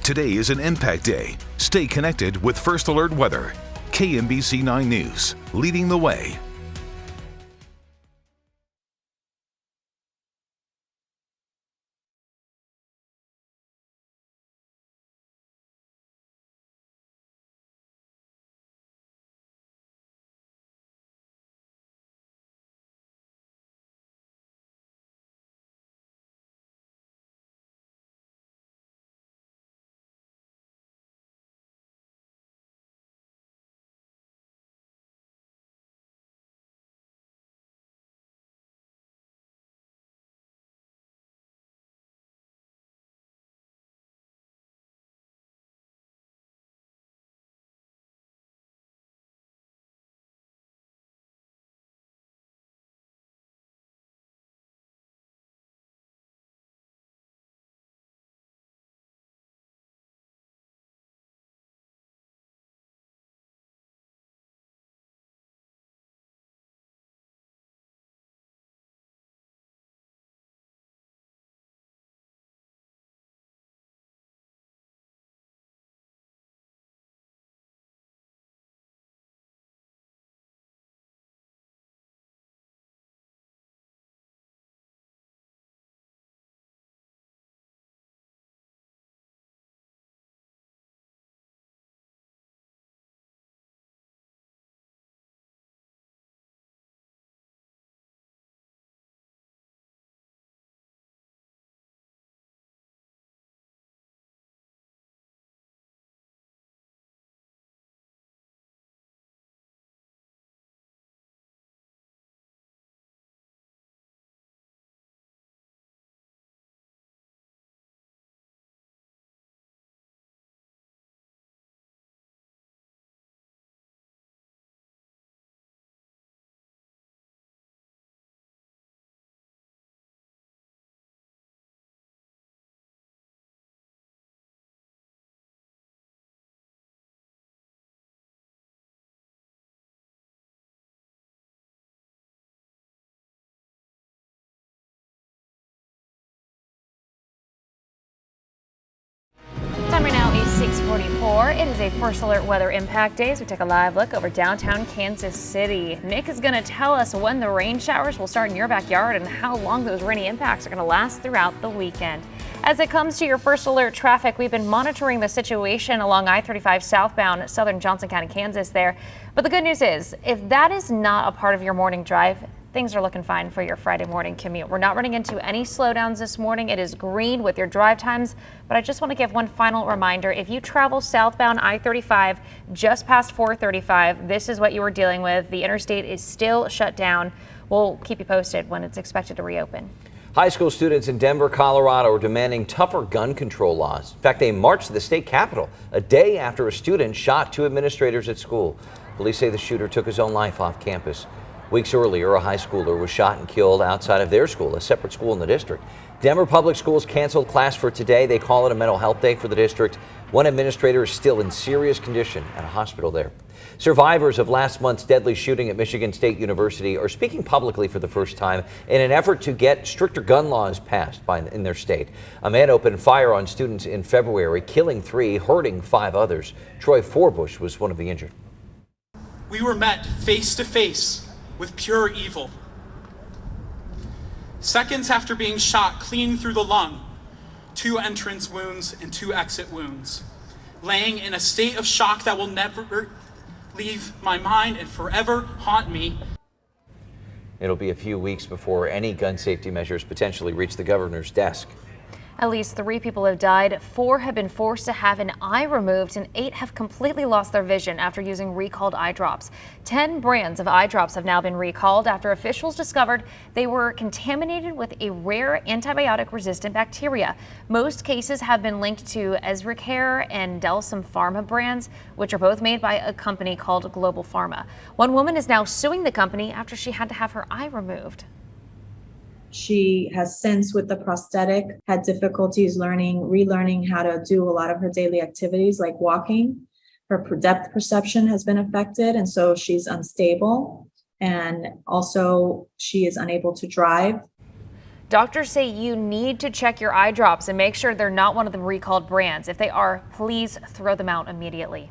Today is an impact day. Stay connected with First Alert Weather. KMBC 9 News, leading the way. 6:44. It is a First Alert Weather Impact Day as we take a live look over downtown Kansas City. Nick is going to tell us when the rain showers will start in your backyard and how long those rainy impacts are going to last throughout the weekend. As it comes to your First Alert traffic, we've been monitoring the situation along I-35 southbound southern Johnson County, Kansas there. But the good news is, if that is not a part of your morning drive, things are looking fine for your Friday morning commute. We're not running into any slowdowns this morning. It is green with your drive times, but I just want to give one final reminder. If you travel southbound I-35 just past 435, this is what you were dealing with. The interstate is still shut down. We'll keep you posted when it's expected to reopen. High school students in Denver, Colorado are demanding tougher gun control laws. In fact, they marched to the state capitol a day after a student shot two administrators at school. Police say the shooter took his own life off campus. Weeks earlier, a high schooler was shot and killed outside of their school, a separate school in the district. Denver Public Schools canceled class for today. They call it a mental health day for the district. One administrator is still in serious condition at a hospital there. Survivors of last month's deadly shooting at Michigan State University are speaking publicly for the first time in an effort to get stricter gun laws passed in their state. A man opened fire on students in February, killing 3, hurting 5 others. Troy Forbush was one of the injured. We were met face to face with pure evil. Seconds after being shot clean through the lung, 2 entrance wounds and 2 exit wounds, laying in a state of shock that will never leave my mind and forever haunt me. It'll be a few weeks before any gun safety measures potentially reach the governor's desk. At least 3 people have died, 4 have been forced to have an eye removed, and 8 have completely lost their vision after using recalled eye drops. 10 brands of eye drops have now been recalled after officials discovered they were contaminated with a rare antibiotic-resistant bacteria. Most cases have been linked to Ezricare and Delsum Pharma brands, which are both made by a company called Global Pharma. One woman is now suing the company after she had to have her eye removed. She has since, with the prosthetic, had difficulties relearning how to do a lot of her daily activities like walking. Her depth perception has been affected, and so she's unstable. And also she is unable to drive. Doctors say you need to check your eye drops and make sure they're not one of the recalled brands. If they are, please throw them out immediately.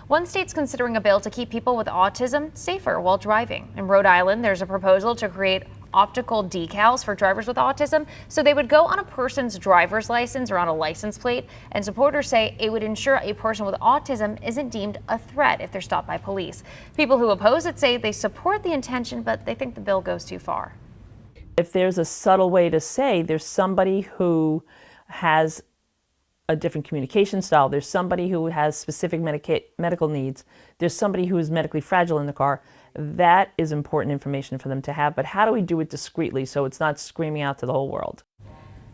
One state's considering a bill to keep people with autism safer while driving. In Rhode Island, there's a proposal to create optical decals for drivers with autism, so they would go on a person's driver's license or on a license plate, and supporters say it would ensure a person with autism isn't deemed a threat if they're stopped by police. People who oppose it say they support the intention, but they think the bill goes too far. If there's a subtle way to say there's somebody who has a different communication style, there's somebody who has specific medical needs, there's somebody who is medically fragile in the car, that is important information for them to have. But how do we do it discreetly so it's not screaming out to the whole world?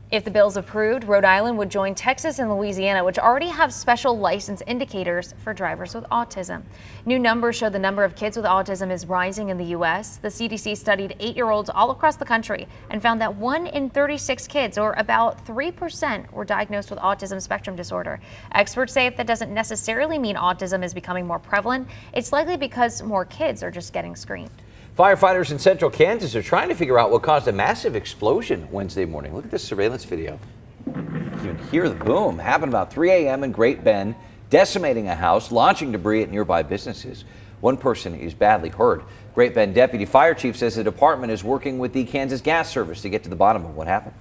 If the bill's approved, Rhode Island would join Texas and Louisiana, which already have special license indicators for drivers with autism. New numbers show the number of kids with autism is rising in the U.S. The CDC studied 8-year-olds all across the country and found that 1 in 36 kids, or about 3%, were diagnosed with autism spectrum disorder. Experts say that doesn't necessarily mean autism is becoming more prevalent. It's likely because more kids are just getting screened. Firefighters in central Kansas are trying to figure out what caused a massive explosion Wednesday morning. Look at this surveillance video. You can hear the boom. Happened about 3 a.m. in Great Bend, decimating a house, launching debris at nearby businesses. One person is badly hurt. Great Bend Deputy Fire Chief says the department is working with the Kansas Gas Service to get to the bottom of what happened.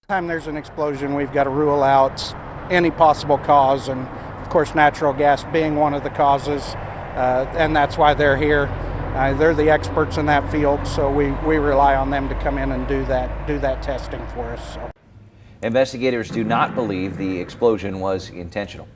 Time there's an explosion, we've got to rule out any possible cause, and of course natural gas being one of the causes, and that's why they're here. They're the experts in that field, so we rely on them to come in and do that testing for us. So. Investigators do not believe the explosion was intentional.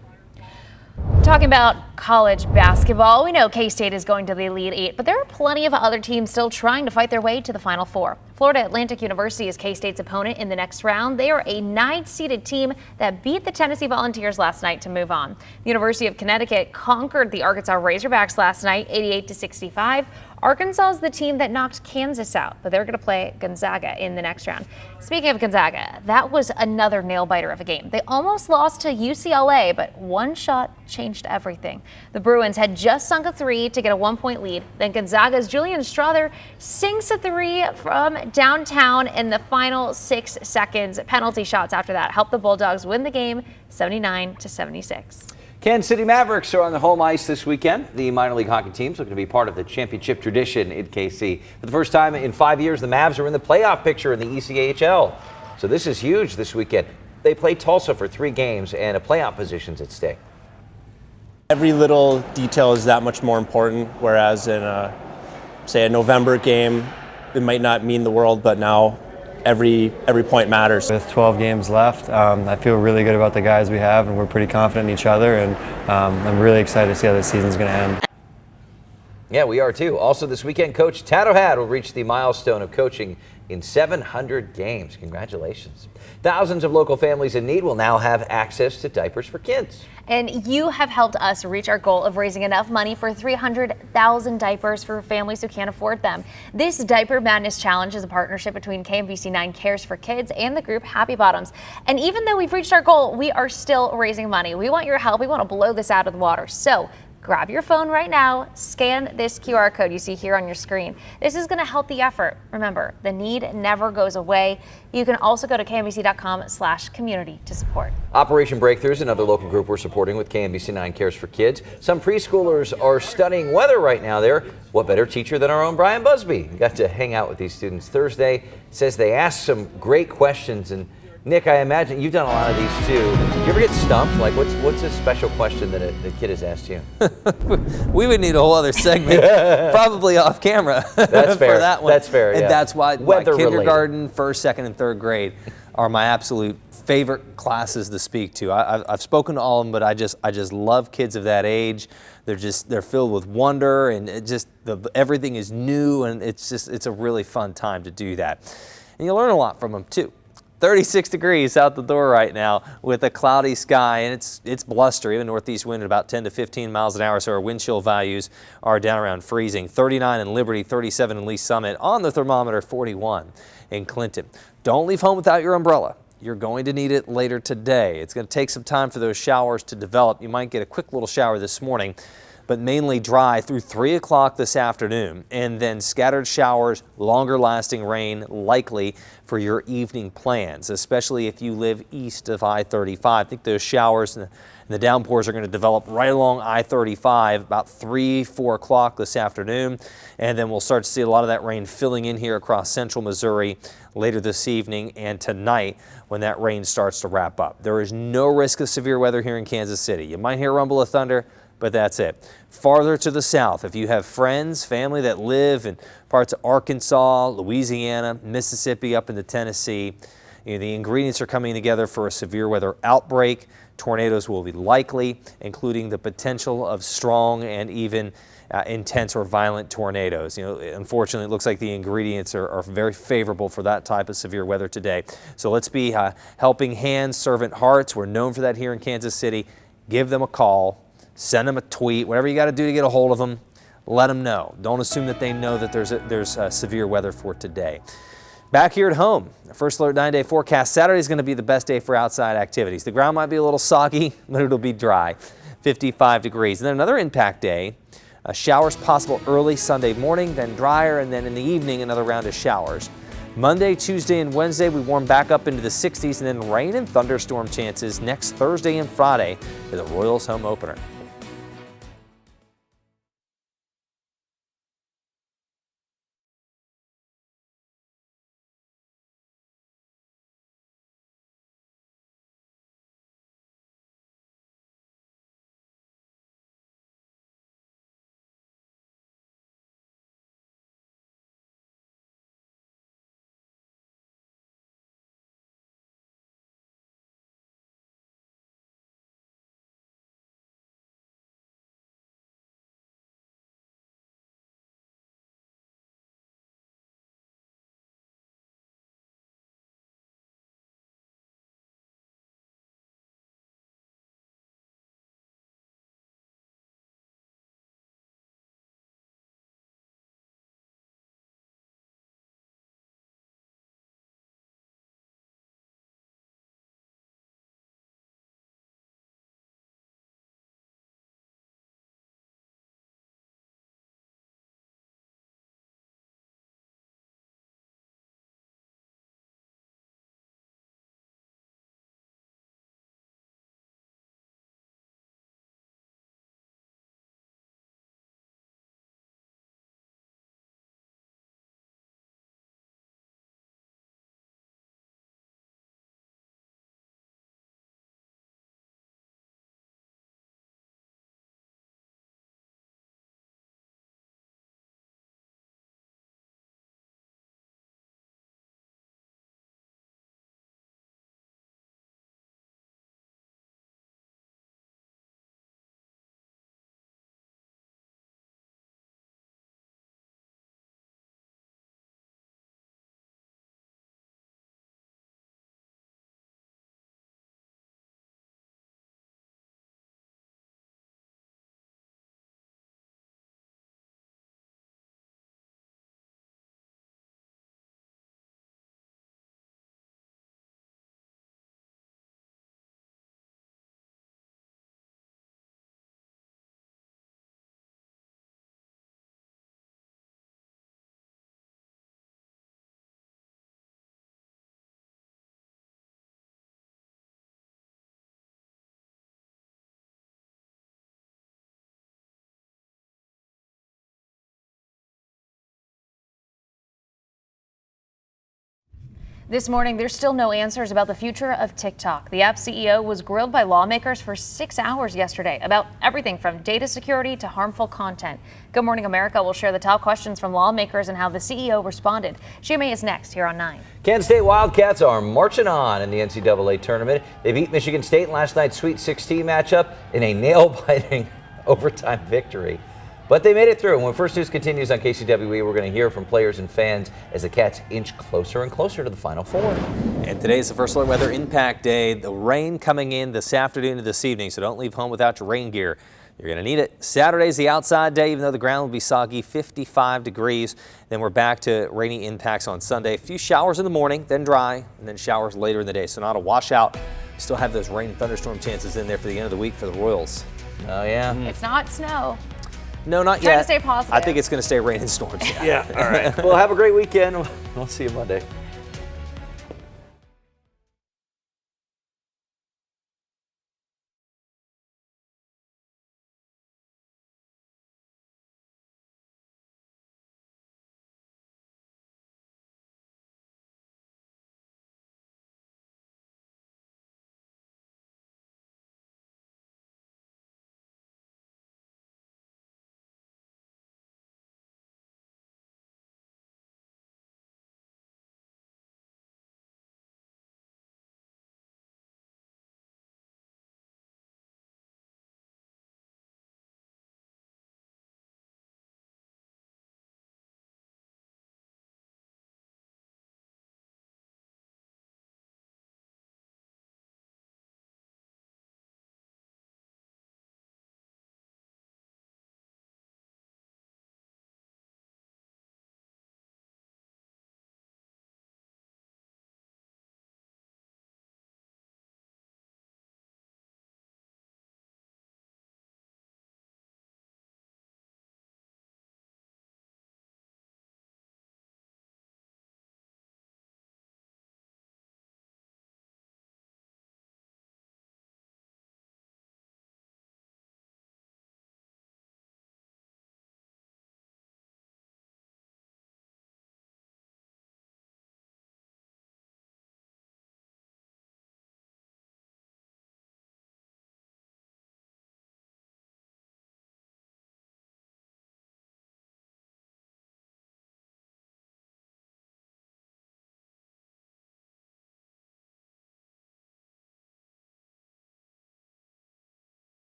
Talking about college basketball, we know K-State is going to the Elite Eight, but there are plenty of other teams still trying to fight their way to the Final Four. Florida Atlantic University is K-State's opponent in the next round. They are a 9th-seeded team that beat the Tennessee Volunteers last night to move on. The University of Connecticut conquered the Arkansas Razorbacks last night, 88-65. Arkansas is the team that knocked Kansas out, but they're going to play Gonzaga in the next round. Speaking of Gonzaga, that was another nail-biter of a game. They almost lost to UCLA, but one shot changed changed everything. The Bruins had just sunk a 3 to get a 1-point lead. Then Gonzaga's Julian Strother sinks a 3 from downtown in the final 6 seconds. Penalty shots after that helped the Bulldogs win the game 79-76. Kansas City Mavericks are on the home ice this weekend. The minor league hockey teams looking to be part of the championship tradition in KC. For the first time in 5 years, the Mavs are in the playoff picture in the ECHL. So this is huge this weekend. They play Tulsa for 3 games and a playoff position's at stake. Every little detail is that much more important, whereas in say a November game, it might not mean the world, but now every point matters. With 12 games left, I feel really good about the guys we have, and we're pretty confident in each other, and I'm really excited to see how this season's going to end. Yeah, we are too. Also this weekend, Coach Tad O'Had will reach the milestone of coaching in 700 games. Congratulations. Thousands of local families in need will now have access to diapers for kids. And you have helped us reach our goal of raising enough money for 300,000 diapers for families who can't afford them. This Diaper Madness Challenge is a partnership between KMBC 9 Cares for Kids and the group Happy Bottoms. And even though we've reached our goal, we are still raising money. We want your help. We want to blow this out of the water. So grab your phone right now, scan this QR code you see here on your screen. This is going to help the effort. Remember, the need never goes away. You can also go to kmbc.com/community to support. Operation Breakthrough is another local group we're supporting with KMBC 9 Cares for Kids. Some preschoolers are studying weather right now there. What better teacher than our own Brian Busby? Got to hang out with these students Thursday. Says they asked some great questions. And Nick, I imagine you've done a lot of these too. Do you ever get stumped? Like, what's a special question that a kid has asked you? We would need a whole other segment, probably off camera. That's fair. For that one. That's fair. And yeah. that's why Weather kindergarten, first, second, and third grade are my absolute favorite classes to speak to. I've spoken to all of them, but I just love kids of that age. They're filled with wonder, and everything is new, and it's a really fun time to do that. And you learn a lot from them too. 36 degrees out the door right now with a cloudy sky, and it's blustery. The northeast wind at about 10 to 15 miles an hour, so our wind chill values are down around freezing. 39 in Liberty, 37 in Lee Summit, on the thermometer 41 in Clinton. Don't leave home without your umbrella. You're going to need it later today. It's going to take some time for those showers to develop. You might get a quick little shower this morning, but mainly dry through 3 o'clock this afternoon, and then scattered showers, longer lasting rain likely for your evening plans, especially if you live east of I-35. I think those showers and the downpours are going to develop right along I-35 about 3, 4 o'clock this afternoon, and then we'll start to see a lot of that rain filling in here across central Missouri later this evening and tonight when that rain starts to wrap up. There is no risk of severe weather here in Kansas City. You might hear a rumble of thunder, but that's it. Farther to the south, if you have friends, family that live in parts of Arkansas, Louisiana, Mississippi, up into Tennessee, the ingredients are coming together for a severe weather outbreak. Tornadoes will be likely, including the potential of strong and even intense or violent tornadoes. Unfortunately, it looks like the ingredients are very favorable for that type of severe weather today. So let's be helping hands, servant hearts. We're known for that here in Kansas City. Give them a call. Send them a tweet, whatever you got to do to get a hold of them, let them know. Don't assume that they know that there's severe weather for today. Back here at home, First Alert 9-day forecast. Saturday is going to be the best day for outside activities. The ground might be a little soggy, but it'll be dry, 55 degrees. And then another impact day, showers possible early Sunday morning, then drier, and then in the evening, another round of showers. Monday, Tuesday, and Wednesday, we warm back up into the 60s, and then rain and thunderstorm chances next Thursday and Friday for the Royals home opener. This morning, there's still no answers about the future of TikTok. The app CEO was grilled by lawmakers for 6 hours yesterday about everything from data security to harmful content. Good Morning America will share the top questions from lawmakers and how the CEO responded. GMA is next here on 9. Kansas State Wildcats are marching on in the NCAA tournament. They beat Michigan State in last night's Sweet 16 matchup in a nail-biting overtime victory. But they made it through. And when First News continues on KCWE, we're going to hear from players and fans as the Cats inch closer and closer to the Final Four. And today is the First Alert Weather Impact Day. The rain coming in this afternoon and this evening, so don't leave home without your rain gear. You're going to need it. Saturday's the outside day, even though the ground will be soggy, 55 degrees. Then we're back to rainy impacts on Sunday. A few showers in the morning, then dry, and then showers later in the day. So not a washout. You still have those rain and thunderstorm chances in there for the end of the week for the Royals. Oh, yeah. It's not snow. No, not Trying yet. to stay positive. I think it's going to stay rain and storms. Yeah, all right. Well, have a great weekend. We'll see you Monday.